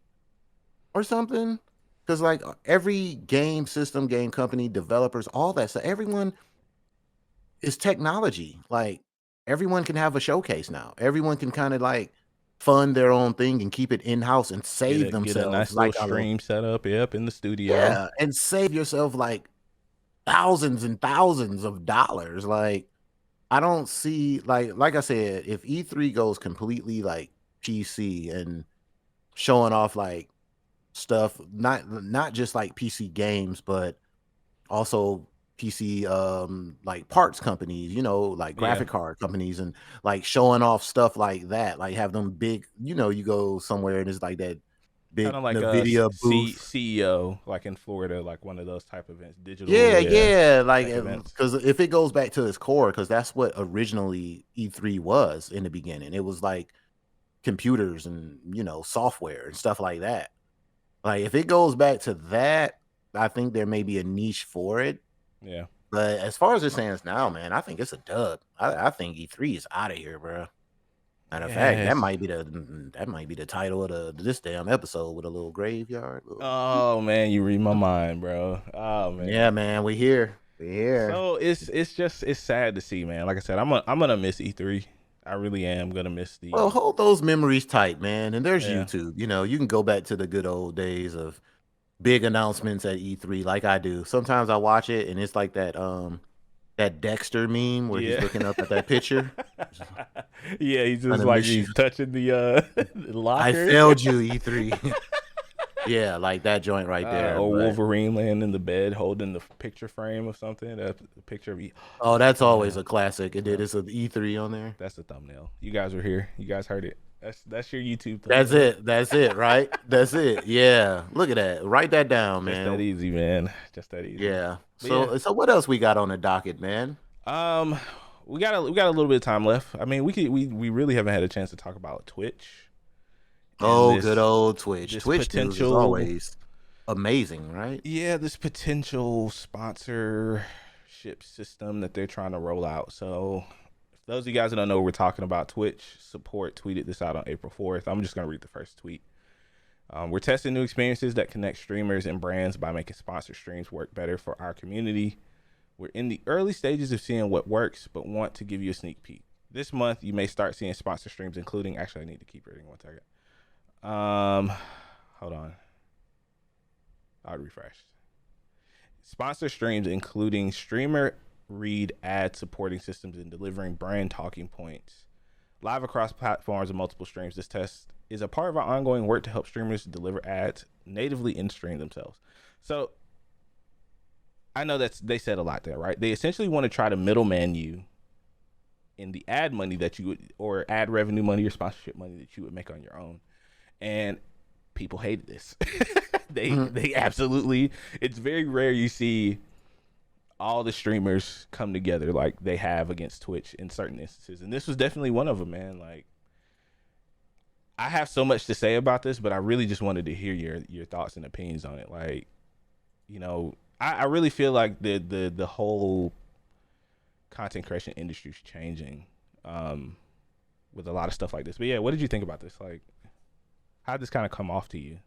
or something. Because like every game system, game company, developers, all that stuff, everyone is technology. Like everyone can have a showcase now. Everyone can kind of like fund their own thing and keep it in house and Get save a get a themselves nice little like a stream set up, yep, in the studio. yeah, and save yourself like thousands and thousands of dollars. Like I don't see like I said, if E3 goes completely like PC and showing off like stuff, not just like PC games, but also PC like parts companies, like Yeah, graphic card companies, and like showing off stuff like that. Like have them big, you go somewhere and it's like that kind big of like a Nvidia booth. CEO, like in Florida, like one of those type events, Yeah, digital, yeah, yeah, like tech events. because if it goes back to its core, because that's what originally E3 was in the beginning. It was like computers and software and stuff like that. Like if it goes back to that, I think there may be a niche for it. Yeah, But as far as it stands now, man, I think it's a dub. I think E3 is out of here, bro. Matter of fact, that yes. might be the title of this damn episode with a little graveyard. Oh man, you read my mind, bro. Oh Yeah, man. man, we here. We here. So it's sad to see, man. Like I said, I'm gonna miss E3. I really am gonna miss Well, the hold those memories tight, man. And there's yeah. YouTube. You can go back to the good old days of big announcements at E3 like I do. Sometimes I watch it and it's like that Dexter meme where he's Yeah. looking up at that picture. Yeah, he's Trying just to like miss you. he's touching the the I locker. failed you, E3. Yeah, like that joint right there. Or But Wolverine laying in the bed holding the picture frame of something. That the picture of oh, that's the that's always thumbnail. a classic. It did. Yeah, It's an E3 on there. that's the thumbnail. You guys were here. You guys heard it. That's your YouTube That's thumbnail. it. That's it, right? That's it. Yeah. Look at that. Write that down, Just that man. easy, man. Just that easy. Yeah. But yeah, So what else we got on the docket, man? um, we got a little bit of time left. I mean, we really haven't had a chance to talk about Twitch and Oh, good old Twitch. this Twitch news is potential always amazing, right? yeah, this potential sponsorship system that they're trying to roll out. So, if those of you guys that don't know what we're talking about, Twitch support tweeted this out on April 4th. I'm just going to read the first tweet. We're testing new experiences that connect streamers and brands by making sponsored streams work better for our community. We're in the early stages of seeing what works, but want to give you a sneak peek. This month, you may start seeing sponsor streams, including. Actually, I need to keep reading 1 second. Hold on. I'll refresh. Sponsor streams, including streamer read ad supporting systems and delivering brand talking points live across platforms and multiple streams. This test is a part of our ongoing work to help streamers deliver ads natively in stream themselves. So I know that they said a lot there, right? They essentially want to try to middleman you in the ad money that you would, or ad revenue money or sponsorship money that you would make on your own. And people hated this. They absolutely. It's very rare you see all the streamers come together like they have against Twitch in certain instances, and this was definitely one of them, man. Like, I have so much to say about this, but I really just wanted to hear your thoughts and opinions on it. Like, I really feel like the whole content creation industry is changing with a lot of stuff like this. But yeah, what did you think about this? Like, how did this kind of come off to you?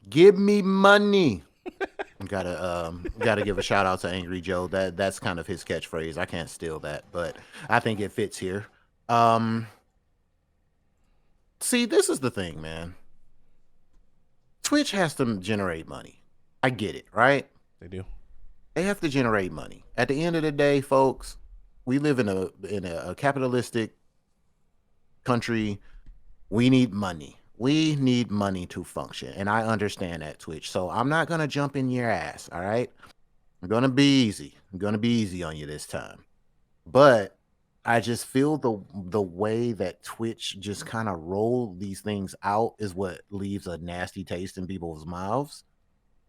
Give me money. Gotta give a shout out to Angry Joe. That's kind of his catchphrase. I can't steal that, but I think it fits here. See, this is the thing, man. Twitch has to generate money. I get it, right? They do. They have to generate money. At the end of the day, folks, we live in a capitalistic country. We need money. We need money to function. And I understand that, Twitch. So I'm not going to jump in your ass. All right. I'm going to be easy. I'm going to be easy on you this time. But I just feel the way that Twitch just kind of roll these things out is what leaves a nasty taste in people's mouths.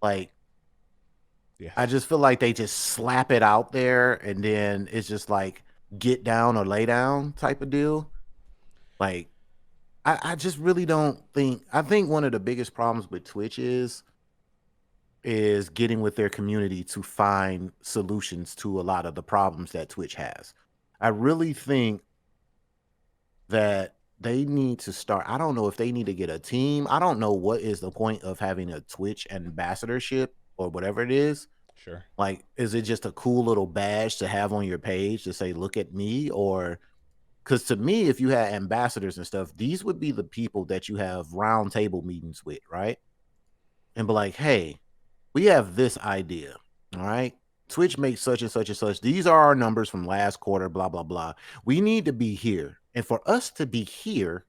Like, Yeah. I just feel like they just slap it out there and then it's just like get down or lay down type of deal. Like, I just really don't think. I think one of the biggest problems with Twitch is getting with their community to find solutions to a lot of the problems that Twitch has. I really think that they need to start. I don't know if they need to get a team. I don't know what is the point of having a Twitch ambassadorship or whatever it is. Sure. Like, is it just a cool little badge to have on your page to say, look at me? Or because to me, if you had ambassadors and stuff, these would be the people that you have round table meetings with, right? And be like, hey, we have this idea. All right. Twitch makes such and such and such. These are our numbers from last quarter, blah, blah, blah. We need to be here. And for us to be here,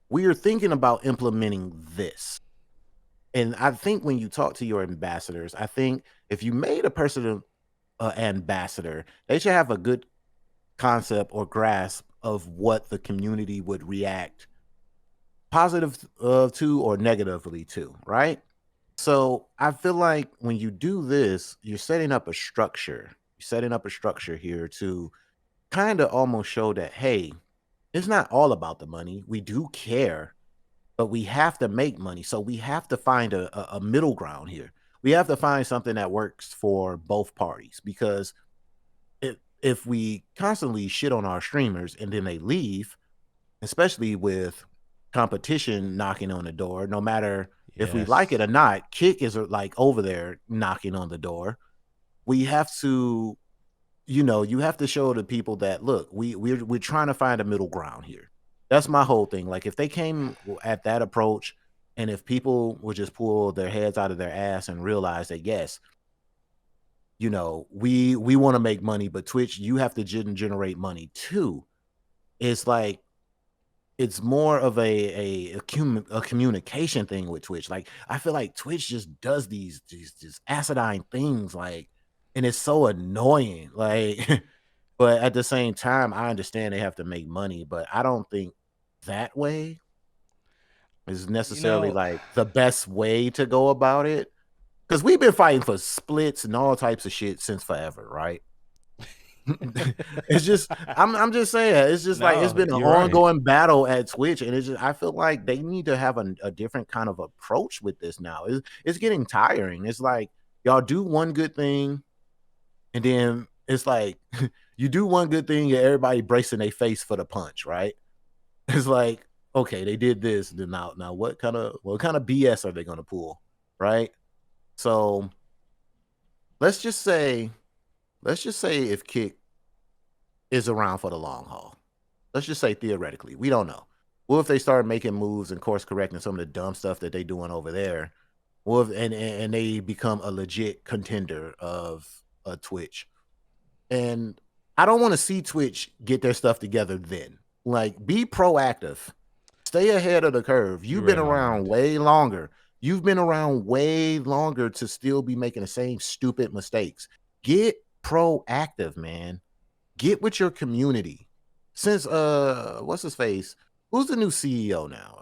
we are thinking about implementing this. And I think when you talk to your ambassadors, I think if you made a person ambassador. They should have a good concept or grasp of what the community would react positive to or negatively to, right? So I feel like when you do this, you're setting up a structure. You're setting up a structure here to kind of almost show that, hey, it's not all about the money. We do care, but we have to make money. So we have to find a middle ground here. We have to find something that works for both parties because if we constantly shit on our streamers and then they leave, especially with competition knocking on the door, no matter if we like it Yes. or not, Kick is like over there knocking on the door. We have to, you have to show the people that look, we're trying to find a middle ground here. That's my whole thing. Like if they came at that approach, and if people would just pull their heads out of their ass and realize that yes, we want to make money, but Twitch, you have to generate money too. It's like it's more of a communication thing with Twitch. Like I feel like Twitch just does these just acidine things, like, and it's so annoying. Like, but at the same time, I understand they have to make money, but I don't think that way is You necessarily know, like the best way to go about it. Because we've been fighting for splits and all types of shit since forever, right? It's just I'm just saying, it's just like it's no, been an you're right. ongoing battle at Twitch, and it's just I feel like they need to have a different kind of approach with this now. It's getting tiring. It's like y'all do one good thing, and then it's like you do one good thing, and everybody bracing their face for the punch, right? It's like, okay, they did this, then now what kind of BS are they gonna pull, right? So let's just say let's just say if Kick is around for the long haul. Let's just say theoretically, we don't know. What if they start making moves and course correcting some of the dumb stuff that they doing over there? What if, and they become a legit contender of a Twitch? And I don't want to see Twitch get their stuff together then. Like, be proactive. Stay ahead of the curve. You You've read been my around mind. way longer. You've been around way longer to still be making the same stupid mistakes. Get proactive, man. Get with your community. Since what's his face? Who's the new CEO now?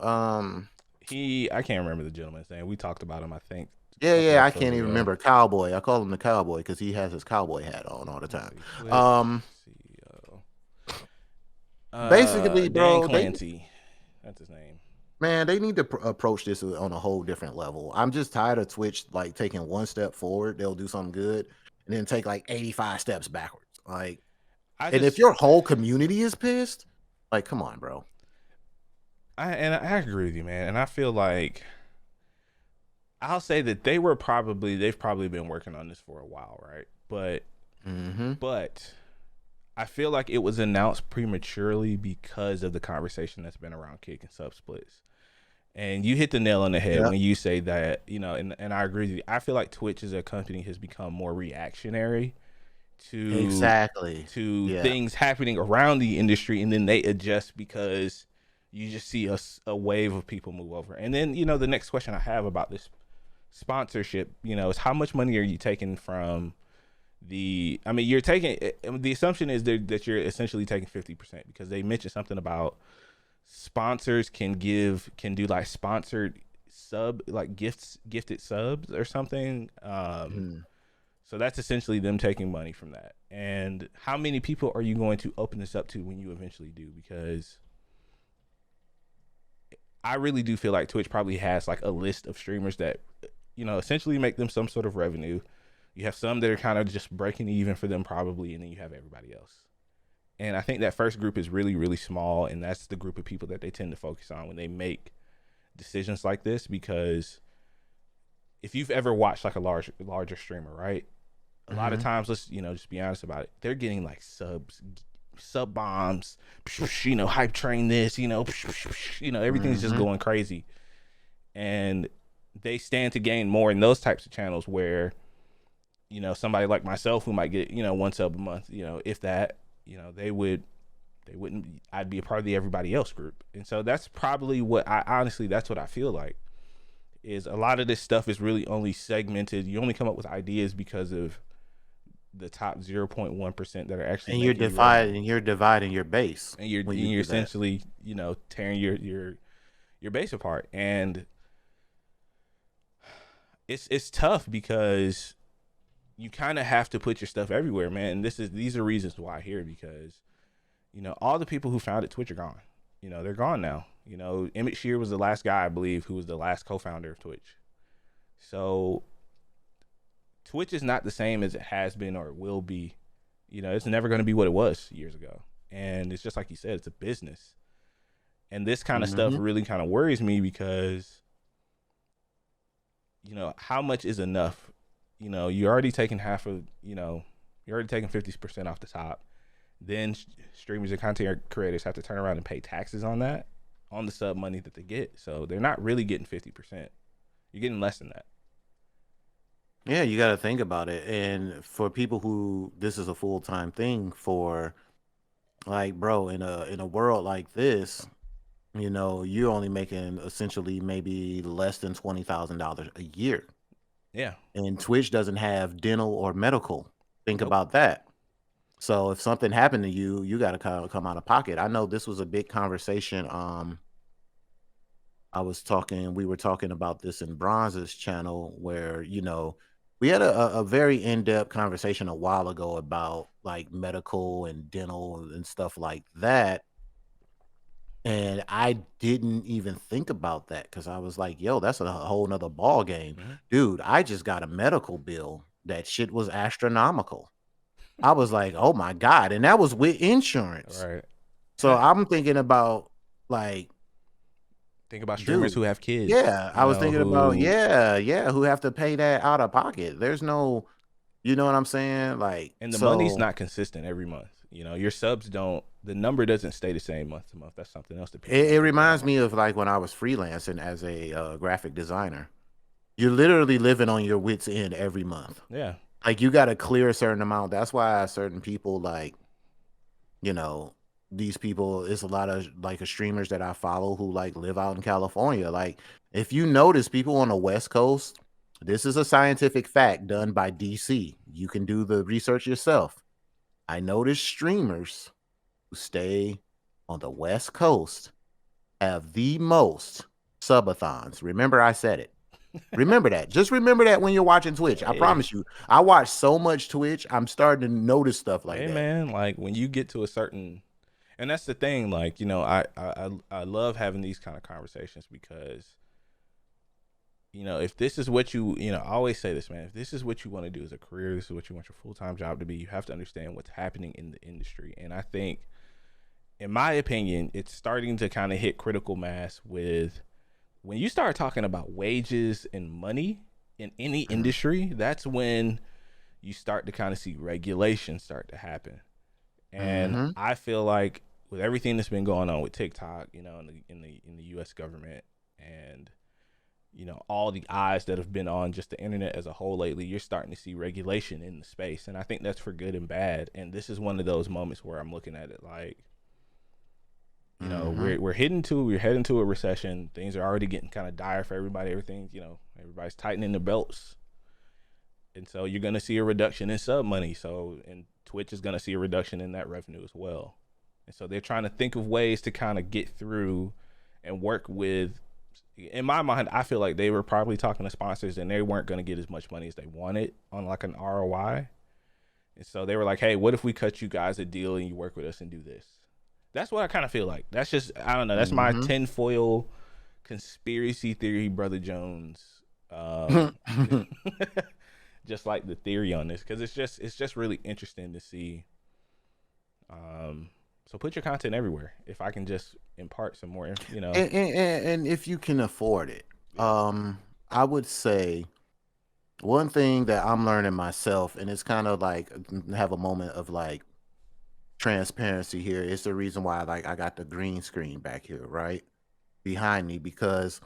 I can't remember the gentleman's name. We talked about him, I think, a Yeah, couple yeah, I episodes can't even ago. remember. Cowboy. I call him the cowboy because he has his cowboy hat on all the Let's time. see, Twitch Um, CEO. basically, Dan bro, Clancy. That's his name. they need to approach this on a whole different level. I'm just tired of Twitch like taking one step forward, they'll do something good, and then take like 85 steps backwards. Like, I and if just your whole community is pissed, like, come on, bro. I agree with you, man. And I feel like I'll say that they've probably been working on this for a while, right? Mm-hmm. But I feel like it was announced prematurely because of the conversation that's been around kick and sub splits. And you hit the nail on the head Yeah. when you say that, and I agree with you. I feel like Twitch as a company has become more reactionary to Exactly. Yeah. things happening around the industry, and then they adjust because you just see a wave of people move over. And then, the next question I have about this sponsorship, is how much money are you taking from you're taking, the assumption is that you're essentially taking 50% because they mentioned something about sponsors can do like sponsored like gifted subs or something. Mhm. So that's essentially them taking money from that. And how many people are you going to open this up to when you eventually do? Because I really do feel like Twitch probably has like a list of streamers that, essentially make them some sort of revenue. You have some that are kind of just breaking even for them probably, and then you have everybody else. And I think that first group is really, really small, and that's the group of people that they tend to focus on when they make decisions like this. Because if you've ever watched like a larger streamer, right? A lot of Mhm. times, let's just be honest about it. They're getting like sub bombs, hype train this, everything's just Mhm. going crazy, and they stand to gain more in those types of channels where somebody like myself who might get one sub a month, if that, they wouldn't. I'd be a part of the everybody else group, and so that's probably what I honestly that's what I feel like is a lot of this stuff is really only segmented. You only come up with ideas because of the top 0.1% that are actually And you're making you revenue. dividing your base And you're when and you you're do that. essentially, tearing your base apart. And it's tough because you kind of have to put your stuff everywhere, man. And these are reasons why here, because all the people who founded Twitch are gone. They're gone now. Emmett Shear was the last guy, I believe, who was the last co-founder of Twitch. So Twitch is not the same as it has been or it will be. It's never going to be what it was years ago. And it's just like you said, it's a business. And this kind of stuff Hmm. really kind of worries me because, how much is enough? You're already taking you're already taking 50% off the top. Then streamers and content creators have to turn around and pay taxes on that, on the sub money that they get. So they're not really getting 50%. You're getting less than that. Yeah, you got to think about it. And for people who this is a full time thing for, like, bro, in a world like this, you're only making essentially maybe less than $20,000 a year. Yeah. And Twitch doesn't have dental or medical. Think Nope. about that. So if something happened to you, you got to come out of pocket. I know this was a big conversation. We were talking about this in Bronze's channel where, we had a very in-depth conversation a while ago about like medical and dental and stuff like that. And I didn't even think about that because I was like, yo, that's a whole nother ball game. Hmm. Dude, I just got a medical bill. That shit was astronomical. I was like, oh my God. And that was with All insurance. right. So I'm thinking about like, Think about streamers dude, who have kids, yeah, I was thinking about, who yeah, who have to pay that out of pocket. There's no, you know what I'm saying? Like, and the money's so not consistent every month. Your subs don't, the number doesn't stay the same month to month. That's something else that people it don't think reminds about. me of like when I was freelancing as a graphic designer. You're literally living on your wits end every month. Yeah. Like you got to clear a certain amount. That's why certain people like, you know, these people, it's a lot of like streamers that I follow who like live out in California. Like if you notice people on the West Coast, this is a scientific fact done by DC. You can do the research yourself. I noticed streamers who stay on the West Coast have the most subathons. Remember, I said it. Remember that. Just remember that when you're watching Twitch. I Hey, promise you. I watch so much Twitch. I'm starting to notice stuff like hey, that. man. Like when you get to a certain, and that's the thing. Like I love having these kind of conversations because if this is what I always say this, man. If this is what you want to do as a career, this is what you want your full time job to be. You have to understand what's happening in the industry, and I think, in my opinion, it's starting to kind of hit critical mass with when you start talking about wages and money in any Mhm. industry. That's when you start to kind of see regulations start to happen. And Mhm. I feel like with everything that's been going on with TikTok, in the US government, and all the eyes that have been on just the internet as a whole lately, you're starting to see regulation in the space. And I think that's for good and bad. And this is one of those moments where I'm looking at it like, Mhm. we're heading to a recession. Things are already getting kind of dire for everybody. Everybody's tightening the belts. And so you're gonna see a reduction in sub money. So and Twitch is gonna see a reduction in that revenue as well. And so they're trying to think of ways to kind of get through and work with. In my mind, I feel like they were probably talking to sponsors and they weren't going to get as much money as they wanted on like an ROI. And so they were like, "Hey, what if we cut you guys a deal and you work with us and do this?" That's what I kind of feel like. That's just, I don't know. That's my Mhm. tinfoil conspiracy theory, Brother Jones. Um, just like the theory on this, because it's just really interesting to see. Um, so put your content everywhere. If I can just impart some more, And if you can afford it, yeah, um, I would say one thing that I'm learning myself, and it's kind of like have a moment of like transparency here. It's the reason why like I got the green screen back here, right behind me, because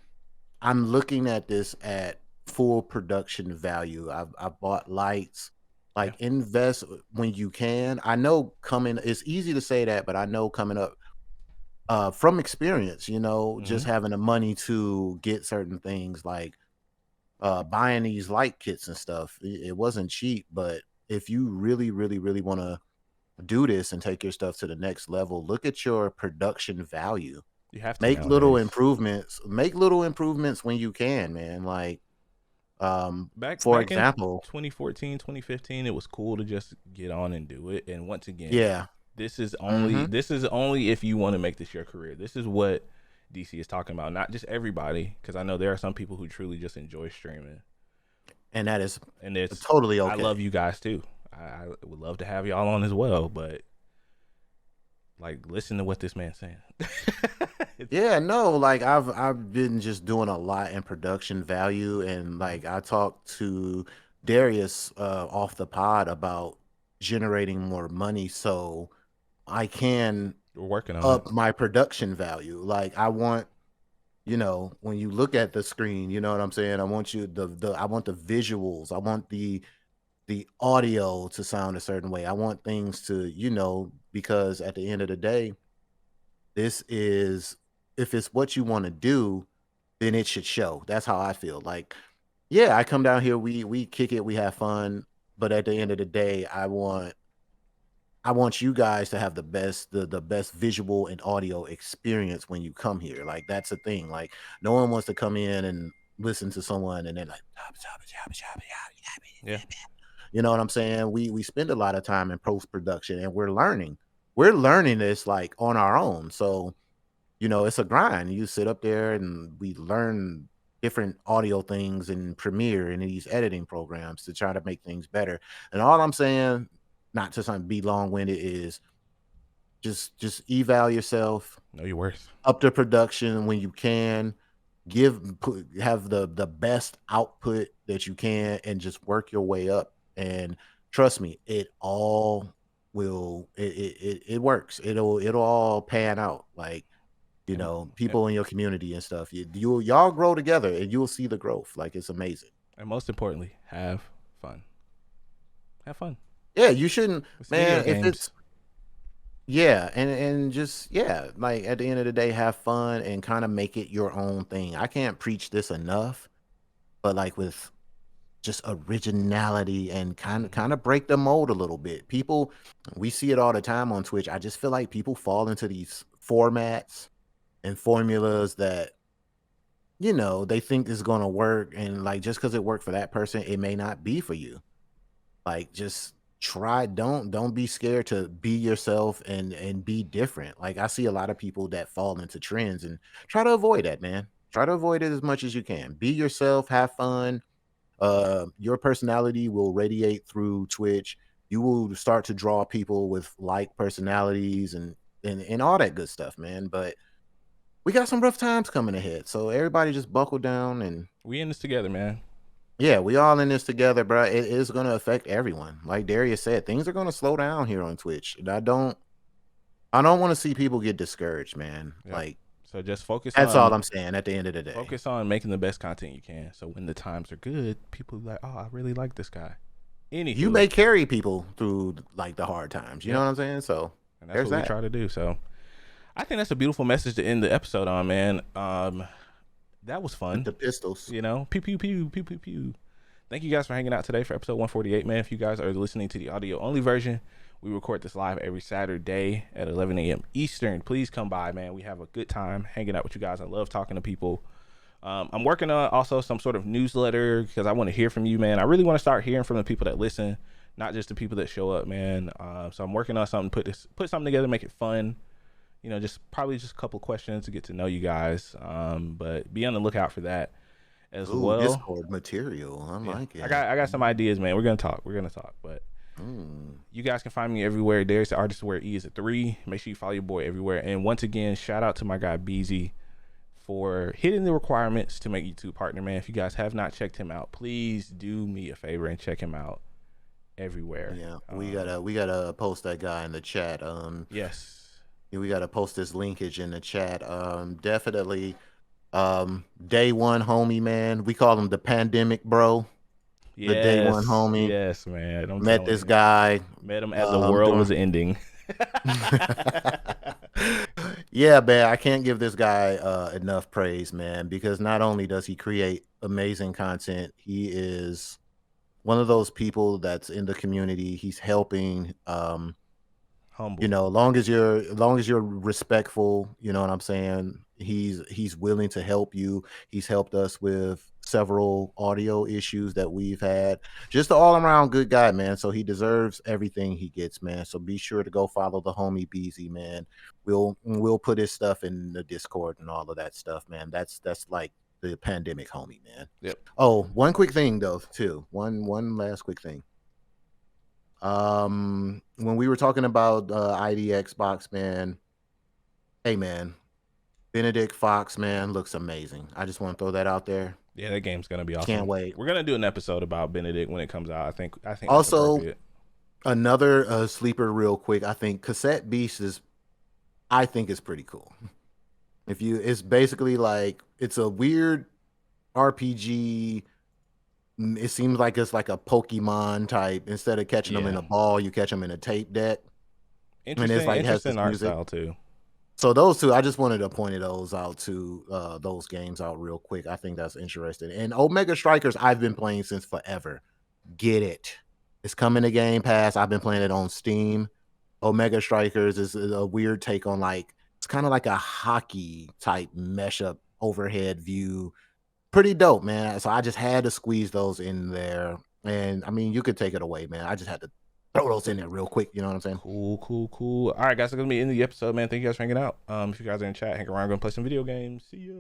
I'm looking at this at full production value. I've bought lights. yeah, Like invest when you can. I know coming it's easy to say that, but I know coming up from experience, hmm, just having the money to get certain things like buying these light kits and stuff. It wasn't cheap, but if you really, really, really want to do this and take your stuff to the next level, look at your production value. You have to Make little nowadays. improvements. Make little improvements when you can, man. Like, Back for back in example, 2014, 2015, it was cool to just get on and do it. And once again, yeah. this is only Mm-hmm. if you want to make this your career. This is what DC is talking about, not just everybody, because I know there are some people who truly just enjoy streaming. And that is And it's totally I love okay. you guys too. I would love to have y'all on as well, but like listen to what this man's saying. It's Yeah, no, like I've been just doing a lot in production value, and like I talked to Darius off the pod about generating more money so I can we're working on it. up my production value. Like I want, when you look at the screen, you know what I'm saying? I want you the I want the visuals. I want the audio to sound a certain way. I want things to, because at the end of the day, this is if it's what you want to do, then it should show. That's how I feel. Like, yeah, I come down here, we kick it, we have fun, but at the end of the day, I want you guys to have the best visual and audio experience when you come here. Like that's the thing. Like no one wants to come in and listen to someone and then like Yeah. you know what I'm saying? We spend a lot of time in post production and we're learning. We're learning this like on our own. So it's a grind. You sit up there and we learn different audio things in Premiere and these editing programs to try to make things better. And all I'm saying, not to be long winded, is just eval yourself, Know your worth. up the production when you can, have the best output that you can, and just work your way up. And trust me, it all will it works. It'll all pan out. Like And, people in your community and stuff. Y'all grow together, and you'll see the growth. Like it's amazing. and most importantly, have fun. Have fun. Yeah, you shouldn't, It's video man. If games. it's yeah, and just like at the end of the day, have fun and kind of make it your own thing. I can't preach this enough, but like with just originality and kind of Mhm. kind of break the mold a little bit. People, we see it all the time on Twitch. I just feel like people fall into these formats and formulas that they think is going to work, and like just because it worked for that person, it may not be for you. Like just try, don't be scared to be yourself and be different. Like I see a lot of people that fall into trends, and try to avoid that, man. Try to avoid it as much as you can. Be yourself, have fun. Your personality will radiate through Twitch. You will start to draw people with like personalities and all that good stuff, man. But we got some rough times coming ahead, so everybody just buckle down. And We in this together, man. yeah, we all in this together, bro. It is going to affect everyone. Like Darius said, things are going to slow down here on Twitch. And I don't want to see people get discouraged, man. Yep. Like So just focus that's all on I'm saying at the end of the day. making the best content you can. So when the times are good, people are like, oh, I really like this guy. You Anywho, may carry people through like the hard times. You know yep. what I'm saying? So And that's there's what we that. try to do. So I think that's a beautiful message to end the episode on, man. That was With fun. the pistols. You know, pew pew pew pew pew pew. Thank you guys for hanging out today for episode 148, man. If you guys are listening to the audio only version, we record this live every Saturday at 11 a.m. Eastern. Please come by, man. We have a good time hanging out with you guys. I love talking to people. I'm working on also some sort of newsletter because I want to hear from you, man. I really want to start hearing from the people that listen, not just the people that show up, man. So I'm working on something, put something together, make it fun. You know, just probably just a couple questions to get to know you guys. But be on the lookout for that as Ooh, well. Discord material. I Yeah, like I it. got some ideas, man. We're gonna talk. But Mm. you guys can find me everywhere. There's the artist where E is a 3. Make sure you follow your boy everywhere. And once again, shout out to my guy Beezy for hitting the requirements to make YouTube partner, man. If you guys have not checked him out, please do me a favor and check him out everywhere. Yeah, we gotta post that guy in the chat. Yes, Yeah, we gotta post this linkage in the chat. Definitely. Day one homie, man. We call him the pandemic bro. The day one yes, homie. yes, man. I'm Met telling this you, guy. met him as the world During was ending. Yeah, man, I can't give this guy enough praise, man, because not only does he create amazing content, he is one of those people that's in the community. He's helping. You Humble. know, long as you're respectful, you know what I'm saying? He's willing to help you. He's helped us with several audio issues that we've had. Just an all around good guy, man. So he deserves everything he gets, man. So be sure to go follow the homie Beezy, man. We'll put his stuff in the Discord and all of that stuff, man. That's like the pandemic homie, man. Yep. Oh, one quick thing though, too. One last quick thing. When we were talking about ID Xbox, man, hey man, Benedict Fox, man, looks amazing. I just want to throw that out there. Yeah, that game's gonna be Can't awesome. wait. We're gonna do an episode about Benedict when it comes out. I think that's Also, appropriate. another sleeper, real quick. I think Cassette Beast is. I think it's pretty cool. If you, it's basically like it's a weird RPG. It seems like it's like a Pokemon type. Instead of catching them in Yeah. a ball, you catch them in a tape deck, and it's like has Interesting this art music. style too. So those two, I just wanted to point those out to those games out real quick. I think that's interesting. And Omega Strikers, I've been playing since forever. Get it? It's coming to Game Pass. I've been playing it on Steam. Omega Strikers is a weird take on like it's kind of like a hockey type mesh up overhead view. Pretty dope, man. So I just had to squeeze those in there. And I mean, you could take it away, man. I just had to throw those in there real quick. You know what I'm saying? Cool. All right, guys, that's gonna be in the episode, man. Thank you guys for hanging out. If you guys are in chat, hang around, gonna play some video games. See ya.